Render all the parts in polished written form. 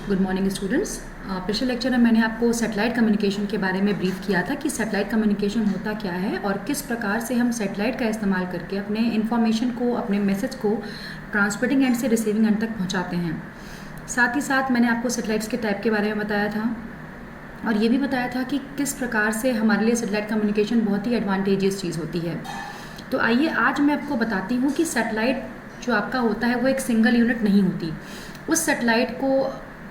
Good morning students. पिछले lecture में मैंने आपको सैटेलाइट कम्युनिकेशन के बारे में ब्रीफ किया था कि सैटेलाइट कम्युनिकेशन होता क्या है और किस प्रकार से हम सैटेलाइट का इस्तेमाल करके अपने इन्फॉर्मेशन को, अपने मैसेज को ट्रांसमिटिंग एंड से रिसीविंग एंड तक पहुंचाते हैं। साथ ही साथ मैंने आपको सैटेलाइट्स के टाइप के बारे में बताया था और ये भी बताया था कि किस प्रकार से हमारे लिए सैटेलाइट कम्युनिकेशन बहुत ही एडवांटेजियस चीज़ होती है। तो आइए आज मैं आपको बताती हूँ कि सैटेलाइट जो आपका होता है वो एक सिंगल यूनिट नहीं होती। उस सैटेलाइट को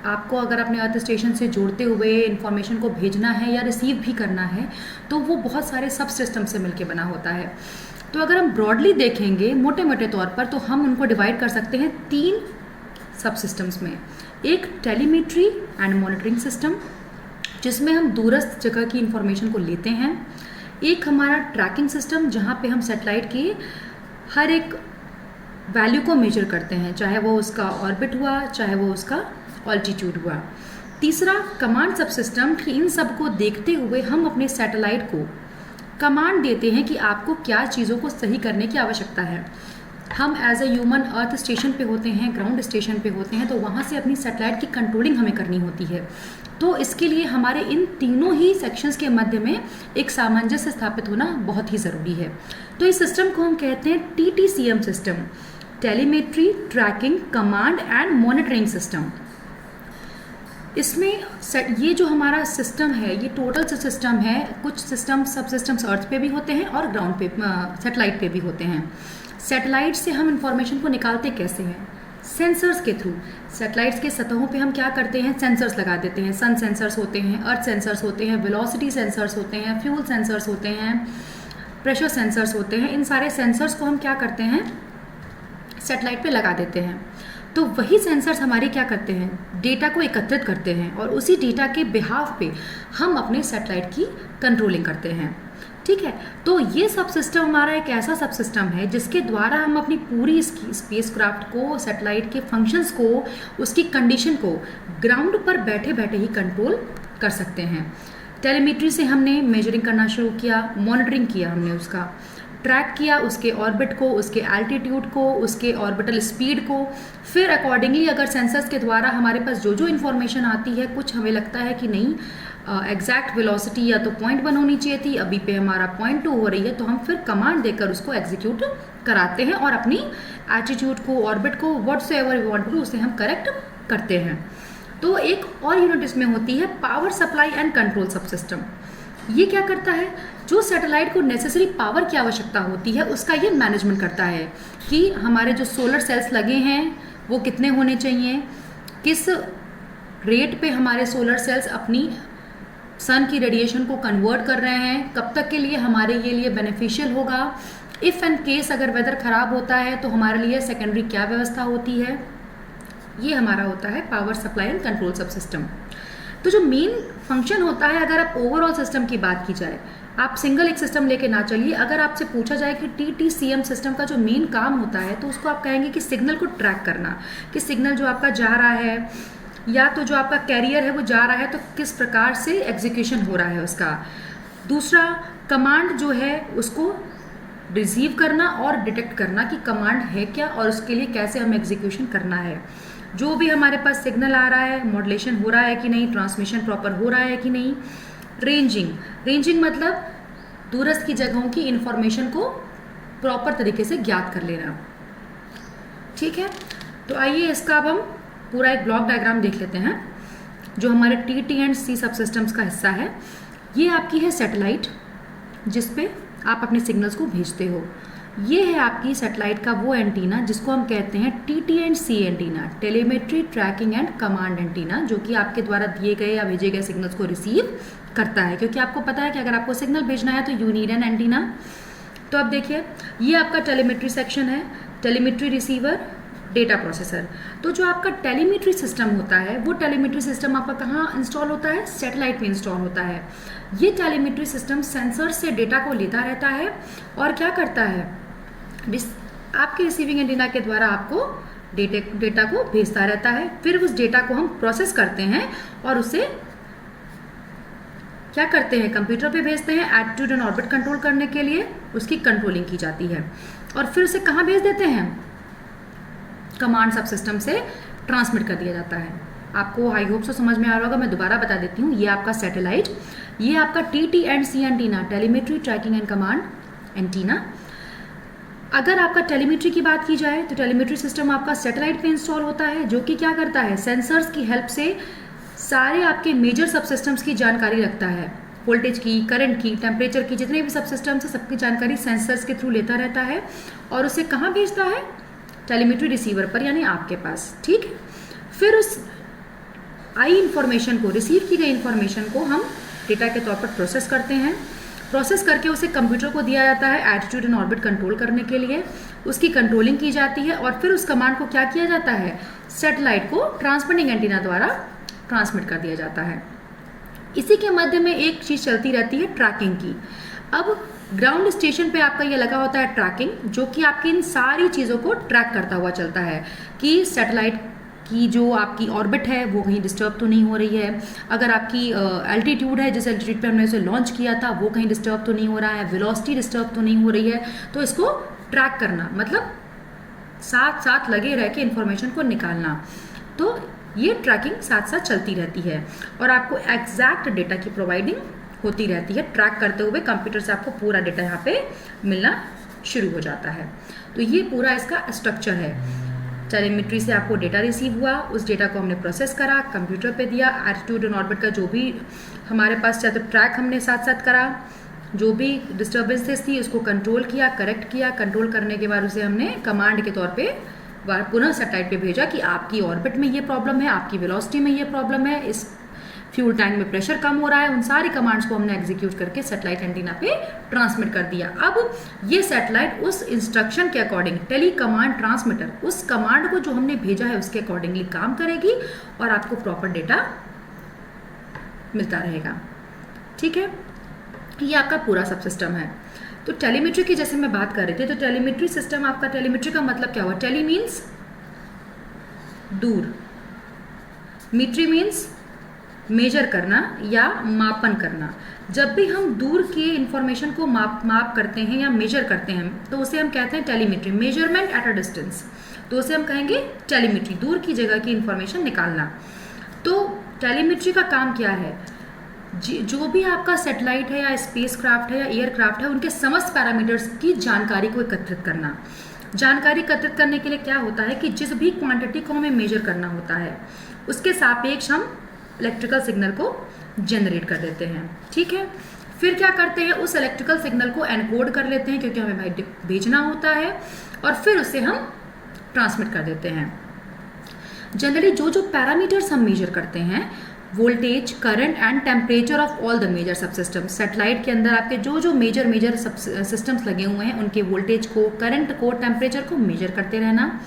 आपको अगर अपने अर्थ स्टेशन से जोड़ते हुए इन्फॉर्मेशन को भेजना है या रिसीव भी करना है तो वो बहुत सारे सब सिस्टम से मिलके बना होता है। तो अगर हम ब्रॉडली देखेंगे मोटे मोटे तौर पर तो हम उनको डिवाइड कर सकते हैं 3 सब सिस्टम्स में। एक टेलीमेट्री एंड मॉनिटरिंग सिस्टम जिसमें हम दूरस्थ जगह की इन्फॉर्मेशन को लेते हैं। एक हमारा ट्रैकिंग सिस्टम जहाँ पे हम सैटेलाइट की हर एक वैल्यू को मेजर करते हैं, चाहे वो उसका ऑर्बिट हुआ, चाहे वो उसका ऑल्टीट्यूड हुआ। तीसरा कमांड सब सिस्टम कि इन सब को देखते हुए हम अपने सैटेलाइट को कमांड देते हैं कि आपको क्या चीज़ों को सही करने की आवश्यकता है। हम as a human earth station पे होते हैं, ग्राउंड स्टेशन पे होते हैं, तो वहाँ से अपनी सैटेलाइट की कंट्रोलिंग हमें करनी होती है। तो इसके लिए हमारे इन तीनों ही सेक्शंस के मध्य में एक सामंजस्य स्थापित होना बहुत ही ज़रूरी है। तो इस सिस्टम को हम कहते हैं TTCM system, telemetry, tracking, command and monitoring system. इसमें ये जो हमारा सिस्टम है ये टोटल सिस्टम है। कुछ सिस्टम सब सिस्टम्स अर्थ पे भी होते हैं और ग्राउंड पे सैटेलाइट पे भी होते हैं। सैटेलाइट से हम इंफॉर्मेशन को निकालते कैसे हैं? सेंसर्स के थ्रू। सैटेलाइट्स के सतहों पे हम क्या करते हैं? सेंसर्स लगा देते हैं। सन सेंसर्स होते हैं, अर्थ सेंसर्स होते हैं, वेलोसिटी सेंसर्स होते हैं, फ्यूल सेंसर्स होते हैं, प्रेशर सेंसर्स होते हैं। इन सारे सेंसर्स को हम क्या करते हैं? सैटेलाइट पे लगा देते हैं। तो वही सेंसर्स हमारे क्या करते हैं? डेटा को एकत्रित करते हैं और उसी डेटा के बिहाफ पे हम अपने सैटेलाइट की कंट्रोलिंग करते हैं। ठीक है, तो ये सब सिस्टम हमारा एक ऐसा सब सिस्टम है जिसके द्वारा हम अपनी पूरी स्पेसक्राफ्ट को, सैटेलाइट के फंक्शंस को, उसकी कंडीशन को ग्राउंड पर बैठे बैठे ही कंट्रोल कर सकते हैं। टेलीमेट्री से हमने मेजरिंग करना शुरू किया, मॉनिटरिंग किया, हमने उसका ट्रैक किया, उसके ऑर्बिट को, उसके एल्टीट्यूड को, उसके ऑर्बिटल स्पीड को। फिर अकॉर्डिंगली अगर सेंसर्स के द्वारा हमारे पास जो जो इन्फॉर्मेशन आती है, कुछ हमें लगता है कि नहीं एग्जैक्ट वेलोसिटी या तो 0.1 होनी चाहिए थी, अभी पे हमारा 0.2 हो रही है, तो हम फिर कमांड देकर उसको एग्जीक्यूट कराते हैं और अपनी एल्टीट्यूड को, ऑर्बिट को, whatsoever we want to do उसे हम करेक्ट करते हैं। तो एक और यूनिट इसमें होती है पावर सप्लाई एंड कंट्रोल सब सिस्टम। ये क्या करता है? जो सैटेलाइट को नेसेसरी पावर की आवश्यकता होती है उसका ये मैनेजमेंट करता है कि हमारे जो सोलर सेल्स लगे हैं वो कितने होने चाहिए, किस रेट पे हमारे सोलर सेल्स अपनी सन की रेडिएशन को कन्वर्ट कर रहे हैं, कब तक के लिए हमारे ये लिए बेनिफिशियल होगा। इफ़ एंड केस अगर वेदर ख़राब होता है तो हमारे लिए सेकेंडरी क्या व्यवस्था होती है, ये हमारा होता है पावर सप्लाई एंड कंट्रोल सब सिस्टम। तो जो मेन फंक्शन होता है, अगर आप ओवरऑल सिस्टम की बात की जाए, आप सिंगल एक सिस्टम लेके ना चलिए। अगर आपसे पूछा जाए कि TTCM सिस्टम का जो मेन काम होता है तो उसको आप कहेंगे कि सिग्नल को ट्रैक करना, कि सिग्नल जो आपका जा रहा है या तो जो आपका कैरियर है वो जा रहा है तो किस प्रकार से एग्जीक्यूशन हो रहा है उसका। दूसरा कमांड जो है उसको रिसीव करना और डिटेक्ट करना कि कमांड है क्या और उसके लिए कैसे हमें एग्जीक्यूशन करना है। जो भी हमारे पास सिग्नल आ रहा है, मॉड्यूलेशन हो रहा है कि नहीं, ट्रांसमिशन प्रॉपर हो रहा है कि नहीं। रेंजिंग मतलब दूरस्थ की जगहों की इंफॉर्मेशन को प्रॉपर तरीके से ज्ञात कर लेना। ठीक है, तो आइए इसका अब हम पूरा एक ब्लॉक डायग्राम देख लेते हैं जो हमारे TT एंड C सब सिस्टम्स का हिस्सा है। ये आपकी है सैटेलाइट जिस पे आप अपने सिग्नल्स को भेजते हो। ये है आपकी सैटेलाइट का वो एंटीना जिसको हम कहते हैं TT and C antenna, telemetry, tracking and command antenna, जो कि आपके द्वारा दिए गए या भेजे गए सिग्नल्स को रिसीव करता है। क्योंकि आपको पता है कि अगर आपको सिग्नल भेजना है तो यू नीड एन एंटीना। तो अब देखिए ये आपका टेलीमेट्री सेक्शन है, टेलीमेट्री रिसीवर, डेटा प्रोसेसर। तो जो आपका टेलीमेट्री सिस्टम होता है वो टेलीमेट्री सिस्टम आपका कहाँ इंस्टॉल होता है? सैटेलाइट में इंस्टॉल होता है। ये टेलीमेट्री सिस्टम सेंसर से डेटा को लेता रहता है और क्या करता है? आपके रिसीविंग एंटीना के द्वारा आपको डेटा को भेजता रहता है। फिर उस डेटा को हम प्रोसेस करते हैं और उसे क्या करते हैं? कंप्यूटर पे भेजते हैं। एल्टीट्यूड एंड ऑर्बिट कंट्रोल करने के लिए उसकी कंट्रोलिंग की जाती है और फिर उसे कहाँ भेज देते हैं? कमांड सब सिस्टम से ट्रांसमिट कर दिया जाता है। आपको आई होप सो समझ में आ रहा होगा, मैं दोबारा बता देती हूँ। ये आपका सैटेलाइट, ये आपका TT&C antenna, telemetry tracking and command antenna. अगर आपका टेलीमेट्री की बात की जाए तो टेलीमेट्री सिस्टम आपका सैटेलाइट पे इंस्टॉल होता है, जो कि क्या करता है, सेंसर्स की हेल्प से सारे आपके मेजर सब सिस्टम्स की जानकारी रखता है। वोल्टेज की, करंट की, टेम्परेचर की, जितने भी सब सिस्टम्स है सबकी जानकारी सेंसर्स के थ्रू लेता रहता है और उसे कहाँ भेजता है, टेलीमेट्री रिसीवर पर, यानी आपके पास। ठीक है, फिर उस आई इंफॉर्मेशन को, रिसीव की गई इंफॉर्मेशन को हम डेटा के तौर पर प्रोसेस करते हैं। प्रोसेस करके उसे कंप्यूटर को दिया जाता है एटीट्यूड एंड ऑर्बिट कंट्रोल करने के लिए, उसकी कंट्रोलिंग की जाती है और फिर उस कमांड को क्या किया जाता है, सैटेलाइट को ट्रांसमिटिंग एंटीना द्वारा ट्रांसमिट कर दिया जाता है। इसी के मध्य में एक चीज़ चलती रहती है ट्रैकिंग की। अब ग्राउंड स्टेशन पे आपका ये लगा होता है ट्रैकिंग, जो कि आपकी इन सारी चीज़ों को ट्रैक करता हुआ चलता है कि सैटेलाइट की जो आपकी ऑर्बिट है वो कहीं डिस्टर्ब तो नहीं हो रही है, अगर आपकी एल्टीट्यूड है, जिस एल्टीट्यूड पे हमने उसे लॉन्च किया था, वो कहीं डिस्टर्ब तो नहीं हो रहा है, वेलोसिटी डिस्टर्ब तो नहीं हो रही है। तो इसको ट्रैक करना मतलब साथ साथ लगे रह के इन्फॉर्मेशन को निकालना। तो ये ट्रैकिंग साथ साथ चलती रहती है और आपको एग्जैक्ट डेटा की प्रोवाइडिंग होती रहती है। ट्रैक करते हुए कंप्यूटर से आपको पूरा डेटा यहाँ पे मिलना शुरू हो जाता है। तो ये पूरा इसका स्ट्रक्चर है। टेलीमेट्री से आपको डेटा रिसीव हुआ, उस डेटा को हमने प्रोसेस करा, कंप्यूटर पे दिया, एटीट्यूड एंड ऑर्बिट का जो भी हमारे पास चाहे तो ट्रैक हमने साथ साथ करा, जो भी डिस्टर्बेंसेस थी उसको कंट्रोल किया, करेक्ट किया। कंट्रोल करने के बाद उसे हमने कमांड के तौर पे पुनः सैटेलाइट पे भेजा कि आपकी ऑर्बिट में ये प्रॉब्लम है, आपकी वेलोसिटी में ये प्रॉब्लम है, इस फ्यूल टैंक में प्रेशर कम हो रहा है। उन सारी कमांड्स को हमने एग्जीक्यूट करके सैटेलाइट एंटीना पे ट्रांसमिट कर दिया। अब ये सैटेलाइट उस इंस्ट्रक्शन के अकॉर्डिंग, टेली कमांड ट्रांसमीटर उस कमांड को जो हमने भेजा है उसके अकॉर्डिंगली काम करेगी और आपको प्रॉपर डेटा मिलता रहेगा। ठीक है, ये आपका पूरा सब सिस्टम है। तो टेलीमेट्री की जैसे मैं बात कर रही थी, तो टेलीमेट्री सिस्टम आपका, टेलीमेट्री का मतलब क्या हुआ, टेली मीन्स दूर, मीट्री मीन्स मेजर करना या मापन करना। जब भी हम दूर के इंफॉर्मेशन को माप करते हैं या मेजर करते हैं तो उसे हम कहते हैं telemetry, measurement at a distance. तो उसे हम कहेंगे टेलीमेट्री, दूर की जगह की इंफॉर्मेशन निकालना। तो टेलीमेट्री का काम क्या है, जो भी आपका सैटेलाइट है या स्पेस क्राफ्ट है या एयरक्राफ्ट है, उनके समस्त पैरामीटर्स की जानकारी को एकत्रित करना। जानकारी एकत्रित करने के लिए क्या होता है कि जिस भी क्वांटिटी को हमें मेजर करना होता है उसके सापेक्ष हम इलेक्ट्रिकल सिग्नल को जनरेट कर देते हैं। ठीक है, फिर क्या करते हैं, उस इलेक्ट्रिकल सिग्नल को एनकोड कर लेते हैं क्योंकि हमें भाई भेजना होता है, और फिर उसे हम ट्रांसमिट कर देते हैं। जनरली जो जो पैरामीटर्स हम मेजर करते हैं, voltage, current and temperature of all the major subsystem, satellite के अंदर आपके जो जो मेजर सब सिस्टम्स लगे हुए हैं उनके वोल्टेज को, करंट को, टेम्परेचर को मेजर करते रहना।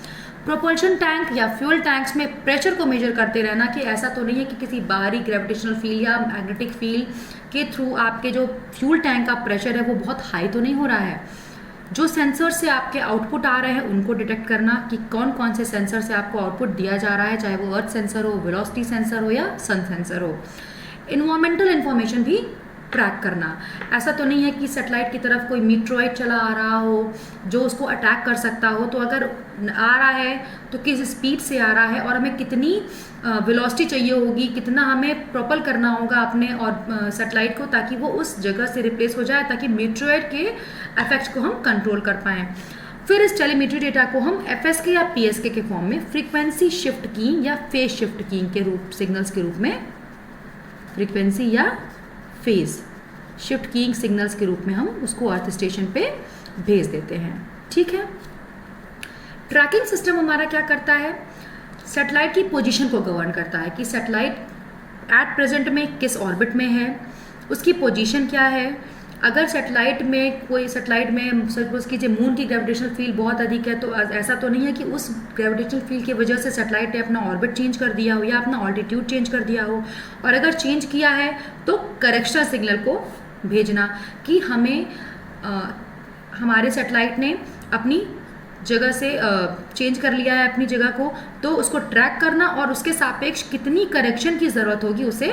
प्रोपल्शन टैंक या फ्यूल टैंक्स में प्रेशर को मेजर करते रहना कि ऐसा तो नहीं है कि किसी बाहरी ग्रेविटेशनल फील्ड या मैग्नेटिक फील्ड के थ्रू आपके जो फ्यूल टैंक का प्रेशर है वो बहुत हाई तो नहीं हो रहा है। जो सेंसर से आपके आउटपुट आ रहे हैं उनको डिटेक्ट करना कि कौन कौन से सेंसर से आपको आउटपुट दिया जा रहा है, चाहे वो अर्थ सेंसर हो, वेलोसिटी सेंसर हो या सन सेंसर हो। इन्वायरमेंटल इन्फॉर्मेशन भी ट्रैक करना, ऐसा तो नहीं है कि सैटेलाइट की तरफ कोई मीट्रोइड चला आ रहा हो जो उसको अटैक कर सकता हो, तो अगर आ रहा है तो किस स्पीड से आ रहा है और हमें कितनी वेलोसिटी चाहिए होगी, कितना हमें प्रोपल करना होगा अपने और सैटेलाइट को ताकि वो उस जगह से रिप्लेस हो जाए, ताकि मीट्रोइड के इफेक्ट्स को हम कंट्रोल कर पाएँ। फिर इस टेलीमेट्री डेटा को हम FSK या PSK के फॉर्म में फ्रीक्वेंसी शिफ्ट कीइंग या फेज शिफ्ट कीइंग के रूप, सिग्नल्स के रूप में, फ्रीक्वेंसी या फेज शिफ्ट कीइंग सिग्नल्स के रूप में हम उसको अर्थ स्टेशन पे भेज देते हैं। ठीक है, ट्रैकिंग सिस्टम हमारा क्या करता है, सैटेलाइट की पोजीशन को गवर्न करता है कि सैटेलाइट एट प्रेजेंट में किस ऑर्बिट में है, उसकी पोजीशन क्या है। अगर सैटेलाइट में कोई, सैटेलाइट में सपोज कीजिए मून की ग्रेविटेशनल फील्ड बहुत अधिक है, तो ऐसा तो नहीं है कि उस ग्रेविटेशनल फील्ड की वजह से सैटेलाइट ने अपना ऑर्बिट चेंज कर दिया हो या अपना ऑल्टीट्यूड चेंज कर दिया हो, और अगर चेंज किया है तो करेक्शन सिग्नल को भेजना कि हमें हमारे सैटेलाइट ने अपनी जगह से चेंज कर लिया है अपनी जगह को, तो उसको ट्रैक करना और उसके सापेक्ष कितनी करेक्शन की ज़रूरत होगी उसे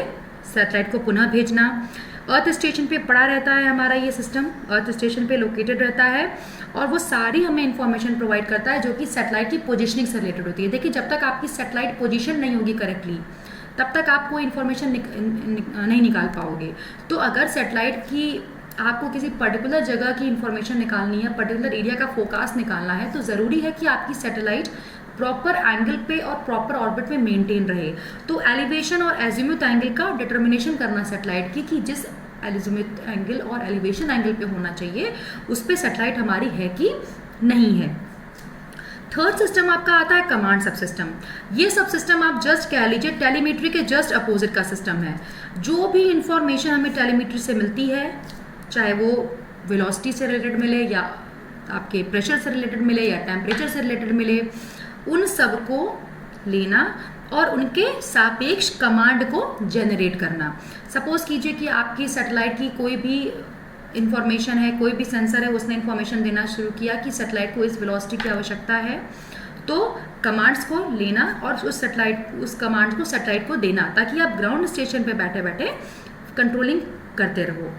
सैटेलाइट को पुनः भेजना। अर्थ स्टेशन पे पड़ा रहता है हमारा ये सिस्टम, अर्थ स्टेशन पे लोकेटेड रहता है और वो सारी हमें इंफॉर्मेशन प्रोवाइड करता है जो कि सैटेलाइट की पोजीशनिंग से रिलेटेड होती है। देखिए, जब तक आपकी सैटेलाइट पोजीशन नहीं होगी करेक्टली तब तक आप कोई इन्फॉर्मेशन नहीं निकाल पाओगे। तो अगर सैटेलाइट की आपको किसी पर्टिकुलर जगह की इन्फॉर्मेशन निकालनी है, पर्टिकुलर एरिया का फोकास्ट निकालना है, तो ज़रूरी है कि आपकी सैटेलाइट प्रॉपर एंगल पे और प्रॉपर ऑर्बिट में मेंटेन रहे। तो एलिवेशन और एजिमुथ एंगल का डिटर्मिनेशन करना सैटेलाइट की कि जिस एजिमुथ एंगल और एलिवेशन एंगल पे होना चाहिए उस पे सैटेलाइट हमारी है कि नहीं है। थर्ड सिस्टम आपका आता है कमांड सब सिस्टम। ये सब सिस्टम आप जस्ट कह लीजिए टेलीमेट्री के जस्ट अपोजिट का सिस्टम है। जो भी इंफॉर्मेशन हमें टेलीमेट्री से मिलती है, चाहे वो वेलोसिटी से रिलेटेड मिले या आपके प्रेशर से रिलेटेड मिले या टेम्परेचर से रिलेटेड मिले, उन सब को लेना और उनके सापेक्ष कमांड को जनरेट करना। सपोज कीजिए कि आपकी सैटेलाइट की कोई भी इंफॉर्मेशन है, कोई भी सेंसर है, उसने इंफॉर्मेशन देना शुरू किया कि सैटेलाइट को इस वेलोसिटी की आवश्यकता है, तो कमांड्स को लेना और उस कमांड को सैटेलाइट को देना, ताकि आप ग्राउंड स्टेशन पे बैठे बैठे कंट्रोलिंग करते रहो।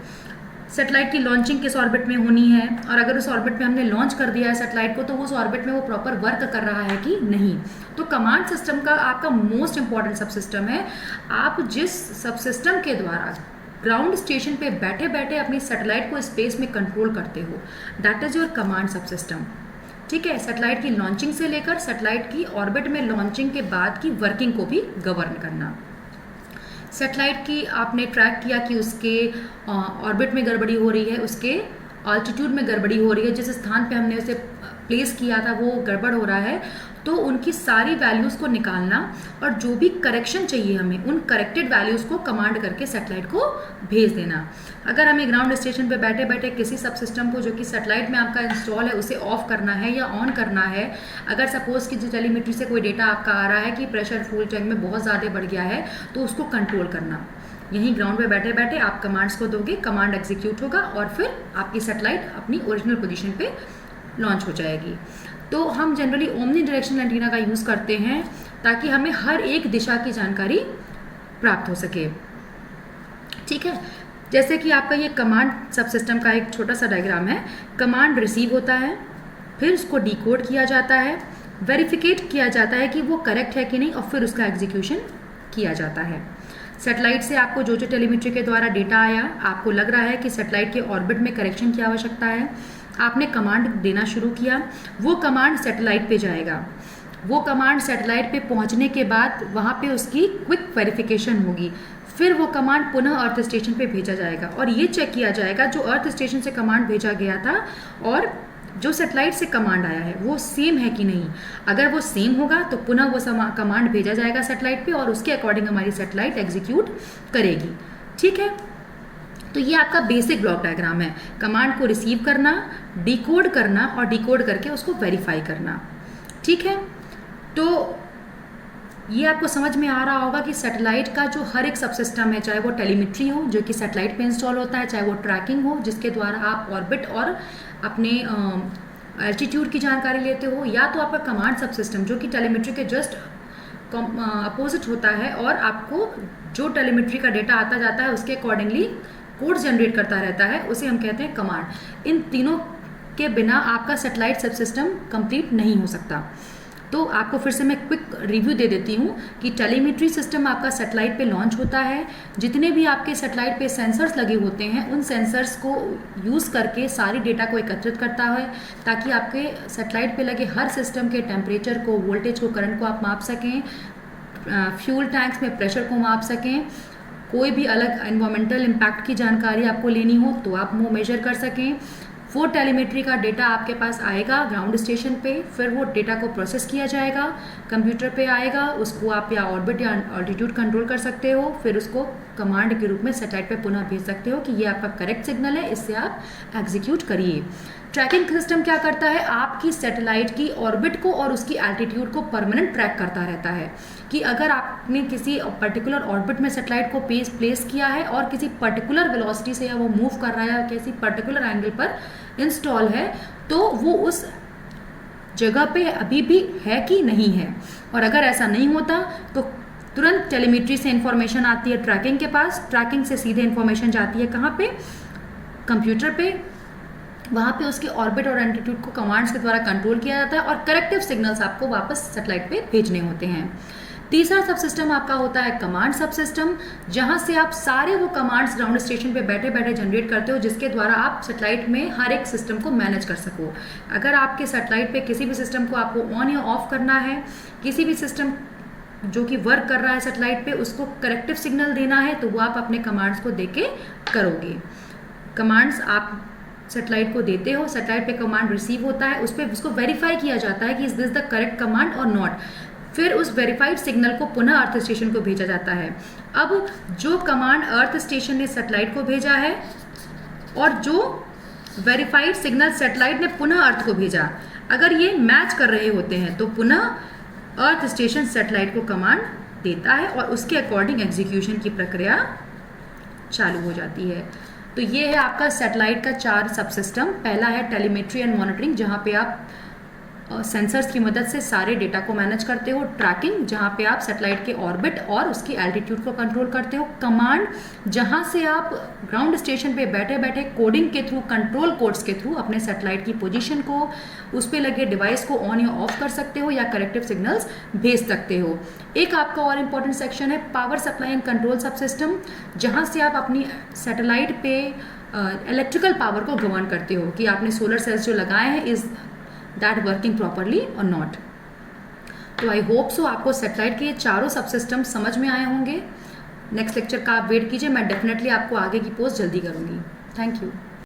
सैटेलाइट की लॉन्चिंग किस ऑर्बिट में होनी है, और अगर उस ऑर्बिट में हमने लॉन्च कर दिया है सैटेलाइट को, तो उस ऑर्बिट में वो प्रॉपर वर्क कर रहा है कि नहीं। तो कमांड सिस्टम का आपका मोस्ट इंपॉर्टेंट सब सिस्टम है। आप जिस सब सिस्टम के द्वारा ग्राउंड स्टेशन पे बैठे बैठे अपनी सैटेलाइट को स्पेस में कंट्रोल करते हो, दैट इज योर कमांड सब सिस्टम। ठीक है, सैटेलाइट की लॉन्चिंग से लेकर सैटेलाइट की ऑर्बिट में लॉन्चिंग के बाद की वर्किंग को भी गवर्न करना। सैटेलाइट की आपने ट्रैक किया कि उसके ऑर्बिट में गड़बड़ी हो रही है, उसके ऑल्टीट्यूड में गड़बड़ी हो रही है, जिस स्थान पे हमने उसे प्लेस किया था वो गड़बड़ हो रहा है, तो उनकी सारी वैल्यूज़ को निकालना और जो भी करेक्शन चाहिए हमें उन करेक्टेड वैल्यूज़ को कमांड करके सैटेलाइट को भेज देना। अगर हमें ग्राउंड स्टेशन पे बैठे बैठे किसी सब सिस्टम को जो कि सैटेलाइट में आपका इंस्टॉल है उसे ऑफ करना है या ऑन करना है, अगर सपोज कि जो टेलीमेट्री से कोई डेटा आपका आ रहा है कि प्रेशर फ्यूल टैंक में बहुत ज़्यादा बढ़ गया है, तो उसको कंट्रोल करना, यहीं ग्राउंड पे बैठे बैठे आप कमांड्स को दोगे, कमांड एग्जीक्यूट होगा और फिर आपकी सैटेलाइट अपनी ओरिजिनल पोजीशन पे लॉन्च हो जाएगी। तो हम जनरली ओमनी डायरेक्शनल एंटीना का यूज़ करते हैं ताकि हमें हर एक दिशा की जानकारी प्राप्त हो सके। ठीक है, जैसे कि आपका ये कमांड सब सिस्टम का एक छोटा सा डायग्राम है। कमांड रिसीव होता है, फिर उसको डिकोड किया जाता है, वेरिफिकेट किया जाता है कि वो करेक्ट है कि नहीं, और फिर उसका एग्जीक्यूशन किया जाता है। सैटेलाइट से आपको जो जो टेलीमेट्री के द्वारा डेटा आया, आपको लग रहा है कि सैटेलाइट के ऑर्बिट में करेक्शन की आवश्यकता है, आपने कमांड देना शुरू किया, वो कमांड सैटेलाइट पे जाएगा। वो कमांड सैटेलाइट पे पहुंचने के बाद वहाँ पे उसकी क्विक वेरिफिकेशन होगी, फिर वो कमांड पुनः अर्थ स्टेशन पे भेजा जाएगा और ये चेक किया जाएगा जो अर्थ स्टेशन से कमांड भेजा गया था और जो सैटेलाइट से कमांड आया है वो सेम है कि नहीं। अगर वो सेम होगा तो पुनः वो कमांड भेजा जाएगा सैटेलाइट पे और उसके अकॉर्डिंग हमारी सैटेलाइट एग्जीक्यूट करेगी। ठीक है, तो ये आपका बेसिक ब्लॉक डायग्राम है। कमांड को रिसीव करना, डिकोड करना और डिकोड करके उसको वेरीफाई करना। ठीक है, तो ये आपको समझ में आ रहा होगा कि सैटेलाइट का जो हर एक सब सिस्टम है, चाहे वो टेलीमेट्री हो जो कि सैटेलाइट पे इंस्टॉल होता है, चाहे वो ट्रैकिंग हो जिसके द्वारा आप ऑर्बिट और अपने एल्टीट्यूड की जानकारी लेते हो, या तो आपका कमांड सब सिस्टम जो कि टेलीमेट्री के जस्ट अपोजिट होता है और आपको जो टेलीमेट्री का डेटा आता जाता है उसके अकॉर्डिंगली कोड जनरेट करता रहता है, उसे हम कहते हैं कमांड। इन तीनों के बिना आपका सैटेलाइट सब सिस्टम कंप्लीट नहीं हो सकता। तो आपको फिर से मैं क्विक रिव्यू दे देती हूँ कि टेलीमेट्री सिस्टम आपका सैटेलाइट पे लॉन्च होता है। जितने भी आपके सैटेलाइट पे सेंसर्स लगे होते हैं उन सेंसर्स को यूज़ करके सारी डेटा को एकत्रित करता है ताकि आपके सैटेलाइट पे लगे हर सिस्टम के टेम्परेचर को, वोल्टेज को, करंट को आप माप सकें, फ्यूल टैंक्स में प्रेशर को माप सकें, कोई भी अलग एनवायरमेंटल इम्पैक्ट की जानकारी आपको लेनी हो तो आप वो मेजर कर सकें। वो टेलीमेट्री का डेटा आपके पास आएगा ग्राउंड स्टेशन पे, फिर वो डेटा को प्रोसेस किया जाएगा, कंप्यूटर पे आएगा, उसको आप या ऑर्बिट या ऑल्टीट्यूड कंट्रोल कर सकते हो, फिर उसको कमांड के रूप में सैटेलाइट पे पुनः भेज सकते हो कि ये आपका करेक्ट सिग्नल है, इससे आप एग्जीक्यूट करिए। ट्रैकिंग सिस्टम क्या करता है, आपकी सैटेलाइट की ऑर्बिट को और उसकी एल्टीट्यूड को परमानेंट ट्रैक करता रहता है कि अगर आपने किसी पर्टिकुलर ऑर्बिट में सैटेलाइट को प्लेस किया है और किसी पर्टिकुलर वेलोसिटी से या वो मूव कर रहा है या किसी पर्टिकुलर एंगल पर इंस्टॉल है तो वो उस जगह पे अभी भी है कि नहीं है। और अगर ऐसा नहीं होता तो तुरंत टेलीमेट्री से इंफॉर्मेशन आती है ट्रैकिंग के पास, ट्रैकिंग से सीधे इंफॉर्मेशन जाती है कहाँ पे, कंप्यूटर पे, वहाँ पे उसके ऑर्बिट और एल्टीट्यूड को कमांड्स के द्वारा कंट्रोल किया जाता है और करेक्टिव सिग्नल्स आपको वापस सैटेलाइट पे भेजने होते हैं। तीसरा सब सिस्टम आपका होता है कमांड सब सिस्टम, जहां से आप सारे वो कमांड्स ग्राउंड स्टेशन पे बैठे बैठे जनरेट करते हो, जिसके द्वारा आप सैटेलाइट में हर एक सिस्टम को मैनेज कर सको। अगर आपके सैटेलाइट पे किसी भी सिस्टम को आपको ऑन या ऑफ करना है, किसी भी सिस्टम जो कि वर्क कर रहा है सैटेलाइट पे उसको करेक्टिव सिग्नल देना है, तो वो आप अपने कमांड्स को देके करोगे। कमांड्स आप सैटेलाइट को देते हो, सैटेलाइट पे कमांड रिसीव होता है, उस पर उसको वेरीफाई किया जाता है कि is this the correct command और नॉट। फिर उस वेरीफाइड सिग्नल को पुनः अर्थ स्टेशन को भेजा जाता है। अब जो कमांड अर्थ स्टेशन ने सैटेलाइट को भेजा है और जो वेरीफाइड सिग्नल सैटेलाइट ने पुनः अर्थ को भेजा, अगर ये मैच कर रहे होते हैं तो पुनः अर्थ स्टेशन सैटेलाइट को कमांड देता है और उसके अकॉर्डिंग एग्जीक्यूशन की प्रक्रिया चालू हो जाती है। तो ये है आपका सैटेलाइट का 4 सब सिस्टम। पहला है टेलीमेट्री एंड मॉनिटरिंग, जहाँ पे आप सेंसर्स की मदद से सारे डेटा को मैनेज करते हो। ट्रैकिंग, जहाँ पे आप सैटेलाइट के ऑर्बिट और उसकी एल्टीट्यूड को कंट्रोल करते हो। कमांड, जहाँ से आप ग्राउंड स्टेशन पे बैठे बैठे कोडिंग के थ्रू, कंट्रोल कोड्स के थ्रू अपने सैटेलाइट की पोजीशन को, उस पर लगे डिवाइस को ऑन या ऑफ कर सकते हो या करेक्टिव सिग्नल्स भेज सकते हो। एक आपका और इम्पॉर्टेंट सेक्शन है पावर सप्लाई एंड कंट्रोल सब सिस्टम, जहाँ से आप अपनी सैटेलाइट पे इलेक्ट्रिकल पावर को गवर्न करते हो कि आपने सोलर सेल्स जो लगाए हैं इज दैट वर्किंग प्रॉपरली और नॉट। तो आई होप सो आपको सैटेलाइट के ये चारों सब सिस्टम समझ में आए होंगे। नेक्स्ट लेक्चर का आप वेट कीजिए, मैं डेफिनेटली आपको आगे की पोस्ट जल्दी करूँगी। Thank you.